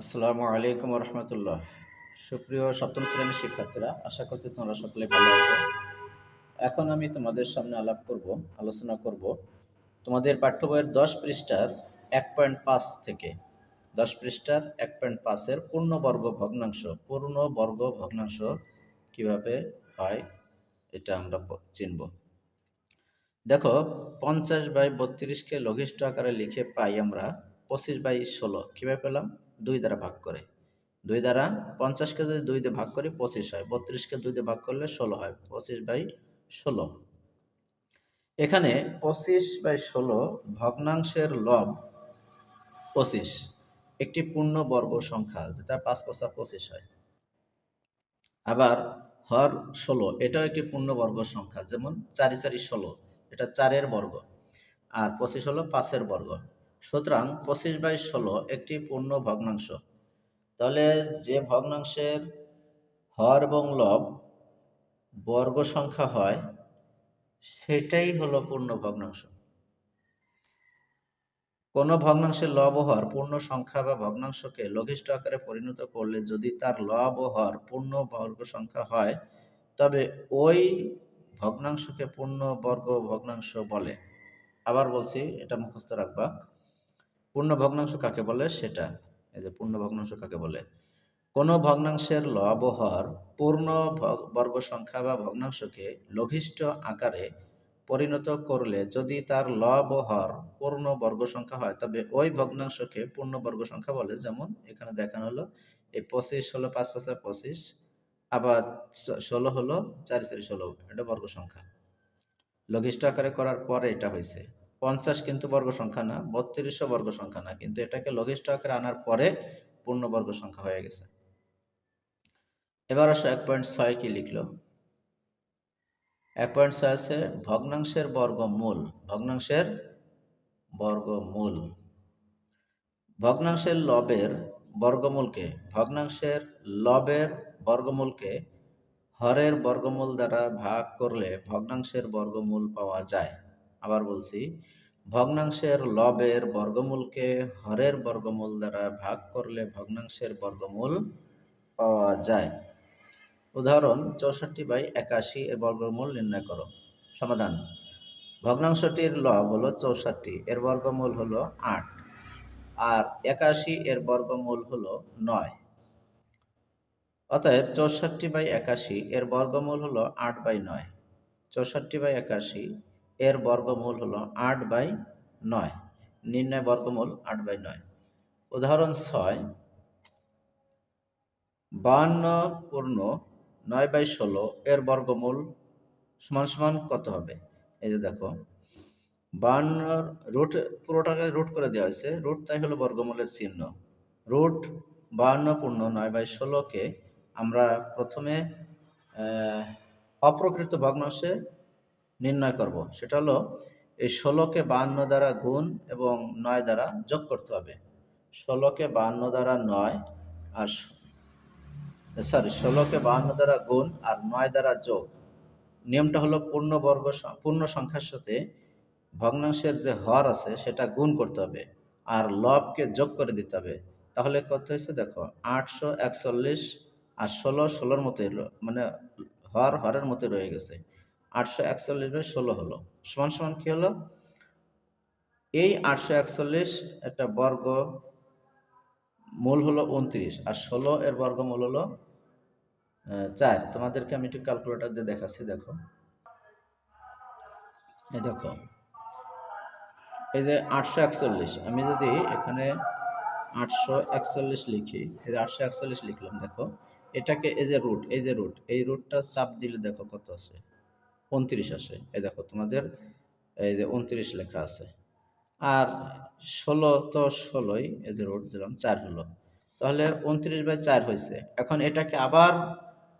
আসসালামু আলাইকুম রহমতুল্লাহ। সুপ্রিয় সপ্তম শ্রেণীর শিক্ষার্থীরা, আশা করছি তোমরা সকলে ভালো আছো। এখন আমি তোমাদের সামনে আলোচনা করব তোমাদের পাঠ্য বইয়ের 10 পৃষ্ঠার 1.5 থেকে 10 পৃষ্ঠার 1.5-এর পূর্ণবর্গ ভগ্নাংশ কিভাবে হয় এটা আমরা চিনব। দেখো, 50/32-কে লঘিষ্ঠ আকারে লিখে পাই আমরা 25/16। কিভাবে পেলাম? 2 দ্বারা ভাগ করে। 2 দ্বারা 50-কে যদি 2 দিয়ে ভাগ করি 25 হয়, 32-কে 2 দিয়ে ভাগ করলে 16 হয়, 25/16। এখানে 25/16 ভগ্নাংশের লব 25, একটি পূর্ণবর্গ সংখ্যা, যেটা 5×5 = 25 হয়। আবার হর 16, এটাও একটি পূর্ণবর্গ সংখ্যা, যেমন 4×4 = 16, এটা 4-এর বর্গ, আর 25 হলো 5-এর বর্গ। সুতরাং 25/16 একটি পূর্ণ ভগ্নাংশ। তাহলে যে ভগ্নাংশের হর এবং লব বর্গ সংখ্যা হয় সেটাই হলো পূর্ণ ভগ্নাংশ। কোনো ভগ্নাংশের লব ও হর পূর্ণ সংখ্যা বা ভগ্নাংশকে লঘিষ্ঠ আকারে পরিণত করলে যদি তার লব ও হর পূর্ণ বর্গ সংখ্যা হয়, তবে ওই ভগ্নাংশকে পূর্ণ বর্গ ভগ্নাংশ বলে। আবার বলছি, এটা মুখস্থ রাখবা। পূর্ণ ভগ্নাংশ কাকে বলে সেটা, এই যে পূর্ণ ভগ্নাংশ কাকে বলে। কোনো ভগ্নাংশের লব ও হর পূর্ণ বর্গ সংখ্যা বা ভগ্নাংশকে লঘিষ্ঠ আকারে পরিণত করলে যদি তার লব ও হর পূর্ণ বর্গ সংখ্যা হয়, তবে ওই ভগ্নাংশকে পূর্ণ বর্গ সংখ্যা বলে। যেমন এখানে দেখানো হলো, এই 25 হলো 5×5 = 25, আবার 16 হলো 4×4 = 16, এটা বর্গ সংখ্যা। লঘিষ্ঠ আকারে করার পরে এটা হয়েছে। 50 কিন্তু বর্গ সংখ্যা না, 32ও বর্গ সংখ্যা না, কিন্তু এটাকে লঘিষ্ঠ আকারে আনার পরে পূর্ণবর্গ সংখ্যা হয়ে গেছে। এবার আসো 1.6 কি লিখলো। 1.6 আছে ভগ্নাংশের বর্গমূল। ভগ্নাংশের লবের বর্গমূলকে হরের বর্গমূল দ্বারা ভাগ করলে ভগ্নাংশের বর্গমূল পাওয়া যায়। আবার বলছি, ভগ্নাংশের লবের বর্গমূলকে হরের বর্গমূল দ্বারা ভাগ করলে ভগ্নাংশের বর্গমূল পাওয়া যায়। উদাহরণ, 64/81 এর বর্গমূল নির্ণয় করো। সমাধান: ভগ্নাংশটির লব হলো 64, এর বর্গমূল হলো 8, আর 81 এর বর্গমূল হলো 9। অতএব 64/81 এর বর্গমূল হলো 8/9। 64/81 এর বর্গমূল হলো 8/9। নির্ণয় বর্গমূল 8/9। উদাহরণ 6, 52 এর বর্গমূল সমান কত হবে? এই যে দেখো, 52 রুট, পুরোটাকে রুট করে দেওয়া হয়েছে, রুট তাই হলো বর্গমূলের চিহ্ন। রুট 52 × 9/16কে আমরা প্রথমে অপ্রকৃত ভগ্নাংশে নির্ণয় করব। সেটা হলো এই 16কে 52 দ্বারা গুণ এবং 9 দ্বারা যোগ করতে হবে। 16কে 52 দ্বারা 9 আর 16কে 52 দ্বারা গুণ আর 9 দ্বারা যোগ। নিয়মটা হলো পূর্ণ সংখ্যার সাথে ভগ্নাংশের যে হর আছে সেটা গুণ করতে হবে আর লবকে যোগ করে দিতে হবে। তাহলে কত হয়েছে দেখো, 841, আর 16 16-র মতোই, মানে হরের মতো রয়ে গেছে। 841/16 হলো সমান কি হলো? এই 841 একটা বর্গ মূল হলো 29, আর 16 এর বর্গমূল হলো 4। তোমাদেরকে আমি একটু ক্যালকুলেটর দিয়ে দেখাচ্ছি। দেখো, এই দেখো, এই যে 841, আমি যদি এখানে 841 লিখি, এই যে 841 লিখলাম, দেখো এটাকে এই রুটটা চাপ দিলে দেখো কত আছে, 29 আসে। এই দেখো তোমাদের এই যে 29 লেখা আছে। আর 16 তো 16ই, এই যে রুট দিলাম, 4 হলো, তাহলে 29/4 হয়েছে। এখন এটাকে আবার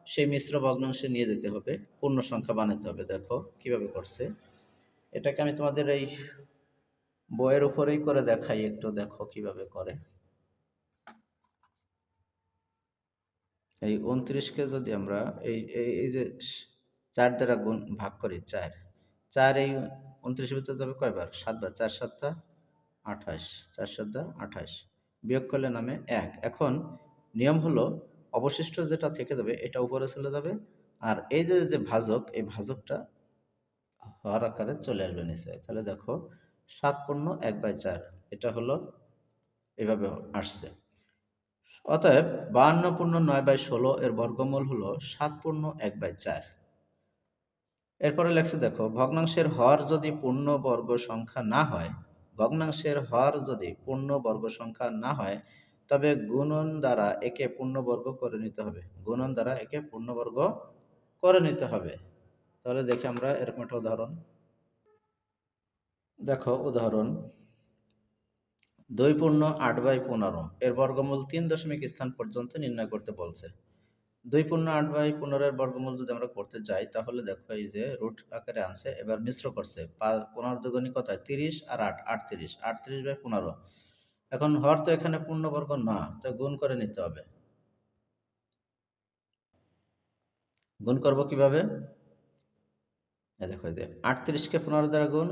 সেই মিশ্র ভগ্নাংশে নিয়ে যেতে হবে, পূর্ণ সংখ্যা বানাতে হবে। দেখো কিভাবে করছে, এটাকে আমি তোমাদের এই বইয়ের উপরেই করে দেখাই, একটু দেখো কিভাবে করে। এই 29কে যদি আমরা এই যে 4 দ্বারা ভাগ করি, 4 এই 29-এর ভিতরে যাবে কয়বার? 7 বার। 4 7 28, 4 7 28, বিয়োগ করলে নামে 1। এখন নিয়ম হলো অবশিষ্ট যেটা থেকে যাবে এটা উপরে চলে যাবে, আর এই যে যে ভাজক, এই ভাজকটা হর আকারে চলে আসবে নিচে। তাহলে দেখো 7 পূর্ণ 1/4, এটা হলো এভাবে আসছে। অতএব 52 পূর্ণ 9/16 এর বর্গমূল হলো 7 পূর্ণ 1/4। এরপরে লেখছে দেখো, ভগ্নাংশের হর যদি পূর্ণবর্গ সংখ্যা না হয়, ভগ্নাংশের হর যদি পূর্ণবর্গ সংখ্যা না হয়, তবে গুণন দ্বারা একে পূর্ণবর্গ করে নিতে হবে। গুণন দ্বারা একে পূর্ণবর্গ করে নিতে হবে। তাহলে দেখি আমরা এরকম একটা উদাহরণ। দেখো উদাহরণ, 2 পূর্ণ 8/15 এর বর্গমূল 3 দশমিক স্থান পর্যন্ত নির্ণয় করতে বলছে। 2 পূর্ণ 8/15 এর বর্গমূল যদি আমরা করতে যাই, তাহলে দেখো এই যে রুট আকারে আনছে, এবার মিশ্র করছে। 15 দুগুণী কত হয়? 30 আর 8 38, 38/15। এখন হর তো এখানে পূর্ণবর্গ না, তো গুণ করে নিতে হবে। গুণ করব কিভাবে? এই দেখো, এই যে 38 কে 15 দ্বারা গুণ,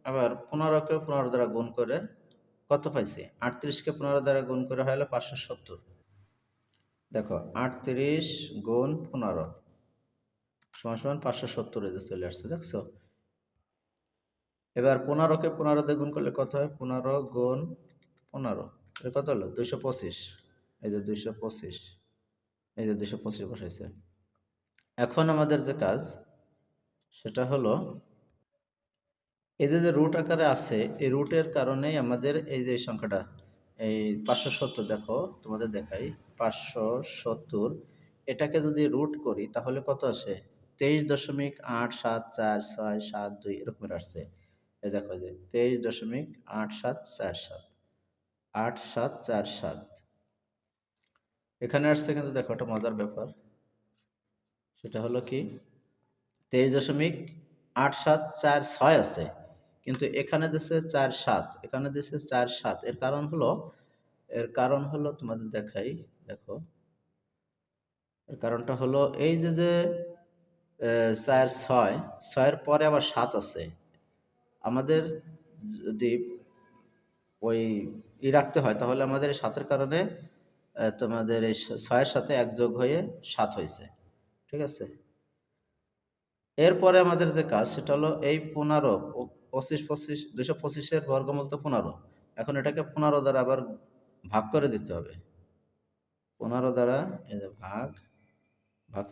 আবার 15 কে 15 দ্বারা গুণ করে কত পাইছি? 38 কে 15 দ্বারা গুণ করে হলো 570। দেখো 38 গুণ 15 সমান সমান 570, এই যে চলে আসছে, দেখছো? এবার 15 কে 15 দিয়ে গুণ করলে কত হয়? 15 গুণ 15, এটা কত হলো? 225। এই যে 225, এই যে 225 বসাইছে। এখন আমাদের যে কাজ, সেটা হলো এই যে যে রুট আকারে আছে, এই রুটের কারণেই আমাদের এই যে সংখ্যাটা, এই 570, দেখো তোমাদের দেখাই, 570 এটাকে যদি রুট করি তাহলে কত আসে? 23.874672 এরকম আসছে। এই দেখো, যে 23.8747, 8747 এখানে আসছে। কিন্তু দেখো একটা মজার ব্যাপার, সেটা হলো কি, 23.8746 আছে, কিন্তু এখানে দিচ্ছে 47, এখানে দিচ্ছে 47। এর কারণ হলো তোমাদের দেখাই, দেখো এর কারণটা হলো এই যে যে 4 6, 6-এর পরে আবার 7 আছে। আমাদের যদি ওই রাখতে হয়, তাহলে আমাদের এই 7-এর কারণে তোমাদের এই 6-এর সাথে 1 যোগ হয়ে 7 হয়েছে। ঠিক আছে? এরপরে আমাদের যে কাজ, সেটা হলো এই 15, 25 225-এর বর্গমূল তো 15। এখন এটাকে 15 দ্বারা আবার ভাগ করে দিতে হবে। 15 দ্বারা এই যে ভাগ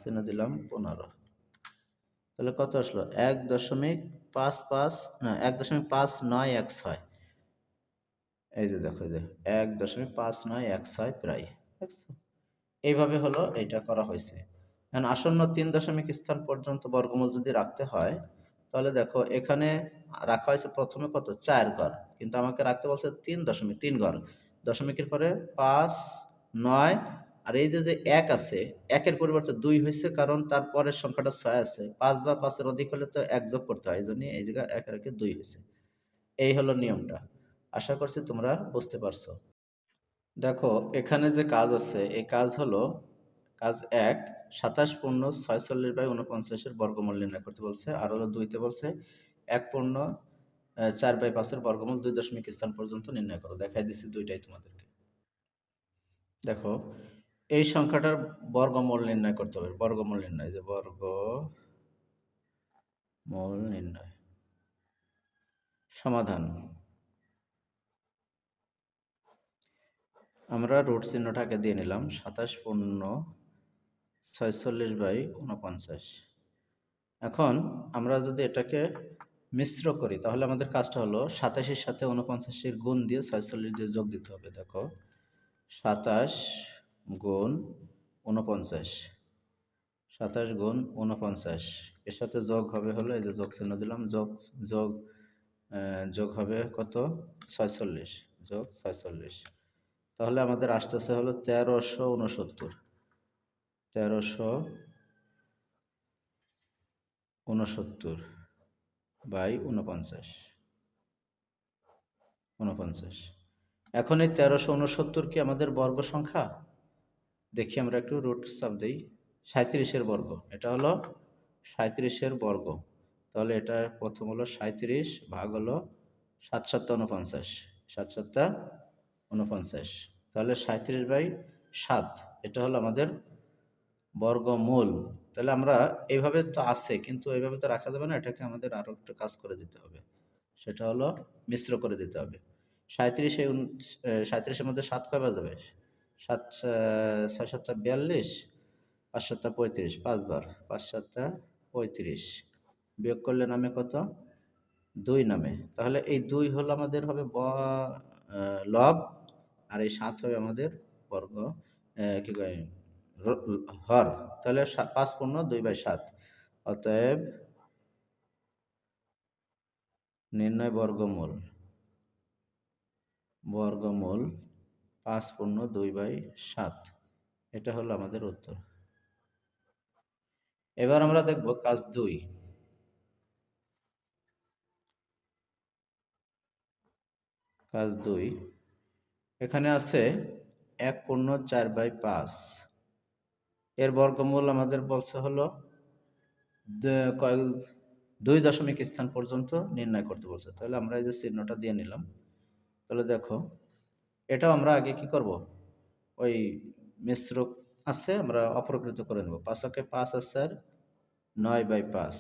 চিহ্ন দিলাম 15। তাহলে কত আসলো? 1.55, না 1.5916। এই যে দেখো, এই যে 1.5916 প্রায়, দেখছো? এইভাবে হলো এইটা করা হয়েছে। এখন আসন্ন 3 দশমিক স্থান পর্যন্ত বর্গমূল যদি রাখতে হয়, তাহলে দেখো এখানে রাখা হয়েছে প্রথমে কত? 4 ঘর, কিন্তু আমাকে রাখতে বলছে 3 ঘর। দশমিকের পরে 5 9, আর এই যে যে 1 আছে, 1-এর পরিবর্তে 2 হয়েছে, কারণ তারপরের সংখ্যাটা 6 আছে। 5 বা 5-এর অধিক হলে তো 1 যোগ করতে হয়, এই জন্য এই জায়গায় 1 রেখে 2 হয়েছে। এই হলো নিয়মটা। আশা করছি তোমরা বুঝতে পারছো। দেখো এখানে যে কাজ আছে, এই কাজ হলো কাজ 1, 27 পূর্ণ 46/49 এর বর্গমূল নির্ণয় করতে বলছে। আর হলো 2-তে বলছে 1 পূর্ণ 4/5 এর বর্গমূল 2 দশমিক স্থান পর্যন্ত নির্ণয় করো। দেখাই দিচ্ছি দুইটাই তোমাদেরকে। দেখো এই সংখ্যাটার বর্গমূল নির্ণয় করতে হবে। বর্গমূল নির্ণয়, যে বর্গমূল নির্ণয়। সমাধান, আমরা রুট চিহ্নটাকে দিয়ে নিলাম। 27 পূর্ণ 46/49। এখন আমরা যদি এটাকে মিশ্র করি, তাহলে আমাদের কাজটা হলো 27-এর সাথে 49-এর গুণ দিয়ে 46 দিয়ে যোগ দিতে হবে। দেখো 27 গুণ 49, 27 গুণ 49, এর সাথে যোগ হবে হলো, এই যে যোগ চিহ্ন দিলাম, যোগ যোগ হবে কত? 46 যোগ 46। তাহলে আমাদের আসতেছে হলো 1369, 1369/49, 49। এখন এই 1369 কি আমাদের বর্গ সংখ্যা? দেখি আমরা একটু রুট চাপ দিই। 37-এর বর্গ, এটা হলো 37-এর বর্গ। তাহলে এটা প্রথম হলো 37 ভাগ হলো 7 7 49, 7 7 49। তাহলে 37/7 এটা হলো আমাদের বর্গমূল। তাহলে আমরা এইভাবে তো আছে, কিন্তু এইভাবে তো রাখা যাবে না, এটাকে আমাদের আরো একটা কাজ করে দিতে হবে। সেটা হলো মিশ্র করে দিতে হবে। 37-এর মধ্যে 7 কয়বার যাবে? 7 6 7 42, 5 7 35, 5 বার, 5 7 35, বিয়োগ করলে নামে কত? 2 নামে। তাহলে এই 2 হলো আমাদের হবে লব, আর এই 7 হবে আমাদের বর্গ, কি কয়, হর। তাহলে 5 পূর্ণ 2/7। অতএব নির্ণয় বর্গমূল, বর্গমূল 5 পূর্ণ 2/7, এটা হলো আমাদের উত্তর। এবার আমরা দেখব কাজ 2। কাজ 2, এখানে আছে 1 পূর্ণ 4/5, এর বর্গমূল আমাদের বলছে হলো 2 দশমিক স্থান পর্যন্ত নির্ণয় করতে বলছে। তাহলে আমরা এই যে চিহ্নটা দিয়ে নিলাম। তাহলে দেখো, এটাও আমরা আগে কি করব, ওই মিশ্র আছে আমরা অপরকৃত করে নেব। 5 কে 5 আর 4, 9/5।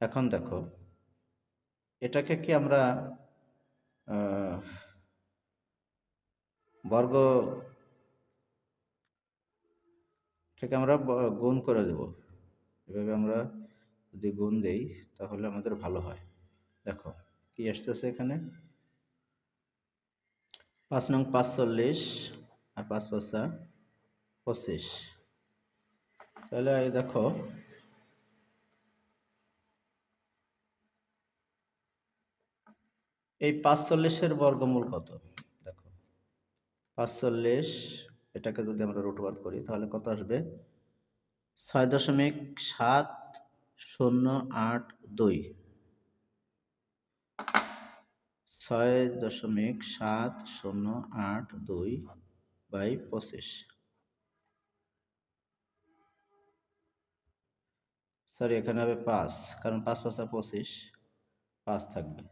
এখন দেখো, এটাকে কি আমরা আহ, বর্গ থেকে আমরা গুণ করে দেব। এভাবে আমরা যদি গুণ দেই তাহলে আমাদের ভালো হয়। দেখো কি আসতেছে এখানে, 5 নং 45 আর 5 5 25। তাহলে এই দেখো, এই 45-এর বর্গমূল কত? দেখো 45, এটাকে যদি আমরা রুটওয়ার্ক করি তাহলে কত আসবে? 6.7082, 6.7082/25। সরি, এখানে হবে 5, কারণ 5 5 25, 5 থাকবে।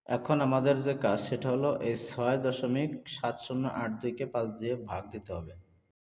এখন আমাদের যে কাজ সেটা হলো এই 6.7082-কে 5 দিয়ে ভাগ দিতে হবে।